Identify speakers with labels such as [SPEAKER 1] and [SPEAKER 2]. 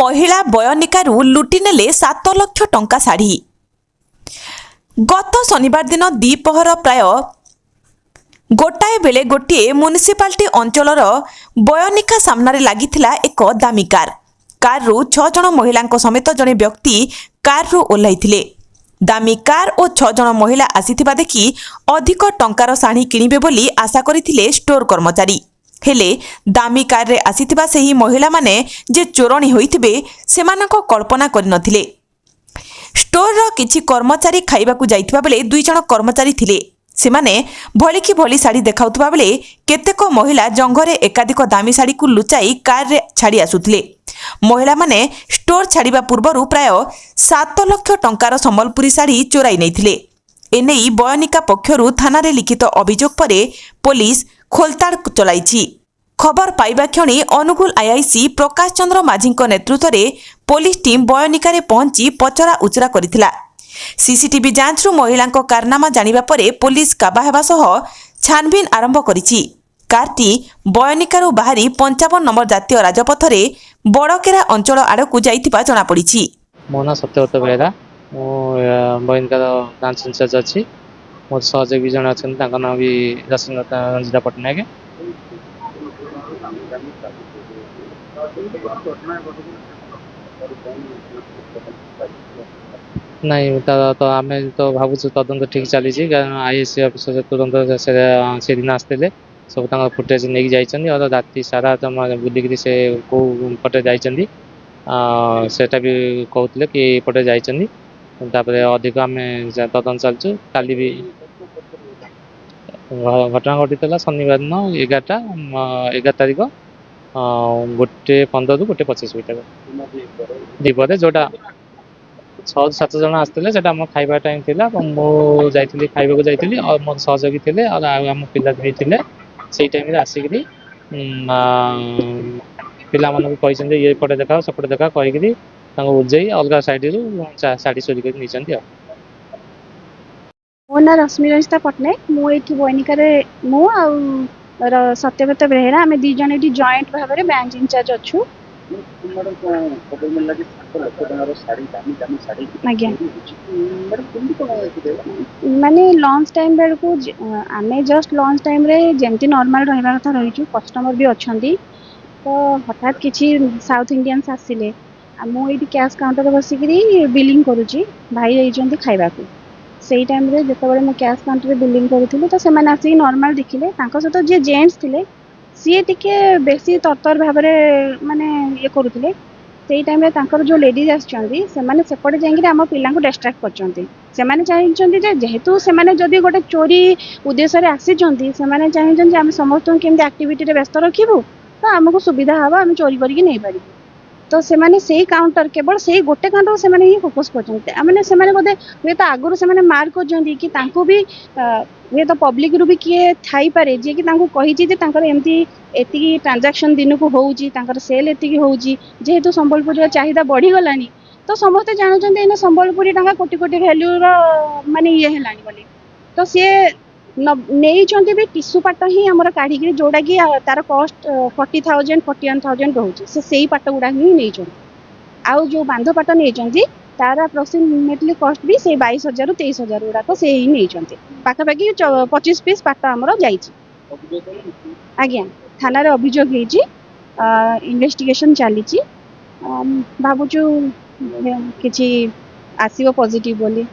[SPEAKER 1] महिला बयनिकारु लुटिनेले 7 लाख टंका शाढ़ी। गत शनिवार दिन द्विपहर प्राय गोटाए बेले गोटे म्युनिसिपालिटी अंचलर बयनिका सामने लागिथिला एक दामी कार रु 6 जन महिला समेत जड़े व्यक्ति कार रु ओह्लाइथिले। दामी कार और 6 जन महिला आसीथिबा देखि अधिक टंकार शाढ़ी किनिबे बोली आशा करिथिले स्टोर कर्मचारी। हेले दामी कार रे आसीथिबा सेही महिला माने जे चोरणी होइथिबे सेमानक कल्पना करिनथिले। स्टोर रो किछि कर्मचारी खाइबाकू जाइथिबा बेले 2 जन कर्मचारी थिले। सेमाने भलिकी भली साड़ी देखाउथबा बेले केतेक महिला जंगरे एकाधिक दामी साड़ी को लुचाई कार रे छाड़ी आसुथिले। महिला माने स्टोर छाड़िबा पूर्वरु प्राय 7 लाख टंकार संबलपुरी साड़ी चोराई नैथिले। एनेई बयनिका पक्षरु थाना रे लिखित अभियोग परे पुलिस खोलताड़ चलाइछि। खबर पाइबा क्षणी अनुगुल आईआईसी प्रकाश चंद्र माझी नेतृत्व में पुलिस टीम बयनिका पहुंची पचरा उचरा करथिला। सीसीटीवी जांच रु महिला कारनामा जानिबा परे पुलिस काबा हेबा सह छानबीन आरंभ करिछि। कारटी बयनिकारु बाहरी 55 नंबर जातीय राजपथ रे बड़केरा अंचल आड़कू जाइथिबा जना पड़िछि।
[SPEAKER 2] मो ना सत्यव्रत बेहेरा मो बयनिकार ब्रांच इंचार्ज अछि। मोर सहयोगी जन अछन तांका नाम भी रश्मिलता रंजिता पटनायक। नहीं तो आम तो भावुँ तदंत ठीक चली कारण आईएससी अफिसर तुरंत से दिन आसते सब फुटेज नहीं जाइए और राति सारा तुम बुलिक से कौ पटे जाइए सेटा भी कहते कि पटे जापर अधिक आम तदंत चलचु। काली भी घटना घटी शनिवार दिन 11 तारीख 1:15 ରୁ 1:25 ଭିତରେ दीपरे जोटा 6-7 जन आसते खाइबा टाइम थिला। मो जाइली खाइबा जाइली और मोर सहयोगी थे और आम पिला भी थे से टाइम आसिक पिला कहते ये पटे देखा सेपटे देखा कहीकि बुझे अलग साइड शाढ़ी चोरी कर।
[SPEAKER 3] मो ना रश्मिरंजिता पटनायक मुझे बयनिकार मु सत्यव्रत बेहेरा आम 2 जन ये जॉइंट भाव में ब्रांच इंचार्ज अच्छु। माने लंच टाइम बेलू आम जस्ट लंच टाइम रे जमती नॉर्मल रहा कथा रही कस्टमर भी अच्छा तो हठात किसी साउथ इंडियंस आसिले मुझे कैश काउंटर बसिक बिलिंग करुच्ची भाई रही खाइबा से टाइम रे जिते मैं कैश काउंटर बिलिंग करूँ तो से आसिक नॉर्मल देखिले सहित जी जेंट्स थे सी टे बेसी तरतर भाव माने ये करुले से टाइम जो लेडीज आसपटे जाकि आम पिला डिस्ट्राक्ट कर चाहिए जेहेतु से जदि गोटे चोरी उद्देश्य आसी चाहिए आम समस्त केमती एक्टिविटी व्यस्त रखू तो आमको सुविधा हम आम चोरी करके नहीं पार तो से काउंटर केवल से गोटे काउंटर से ही फोकस कर बोधे हे तो आगुरी से मार्क कर भी हे तो पब्लिक रू भी किए थी पारे जी कि कही एमती एति ट्रांजैक्शन दिन को होउची सेल एति होउची जेहेतु संबलपुर चाहिदा बढ़ीगला तो समस्ते जानते संबलपुरी टाँग कोटी कोटी भैल्यू माने ये है बोली तो सी नहीं भी टिश्यू पाट ही आमर काढ़ी जोड़ा कि तार कस्ट 40,000 41,000 रोचे से पाट गुड़ा ही नहीं आउ जो बांध पाट नहीं तार अप्रोक्सीमेटली कस्ट भी से 22,000 ରୁ 23,000 गुड़ाक से ही नहीं पाखापाखि 25 पीस पाट आमर जा आज्ञा थाना अभियोग इन्वेस्टिगेशन चली भावुँ कि आसो पॉजिटिव बोली।